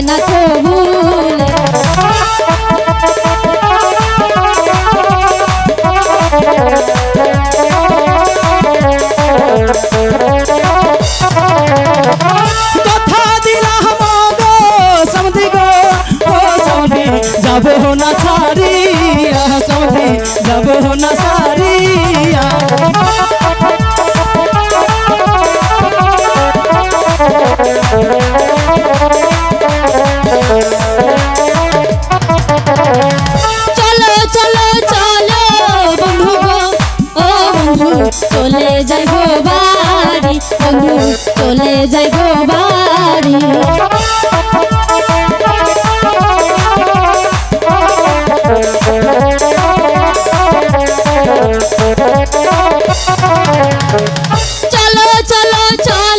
না কবুলে। কথা দিলাম গো সমধি গো, ও সমধি যাব না ছাড়িয়া, সমধি যাব না ছাড়িয়া। চলো চলো চলো বন্ধু গো, ও বন্ধু চলে যাই গো বাড়ি, বন্ধু চলে যাই গো বাড়ি। চলো চলো চলো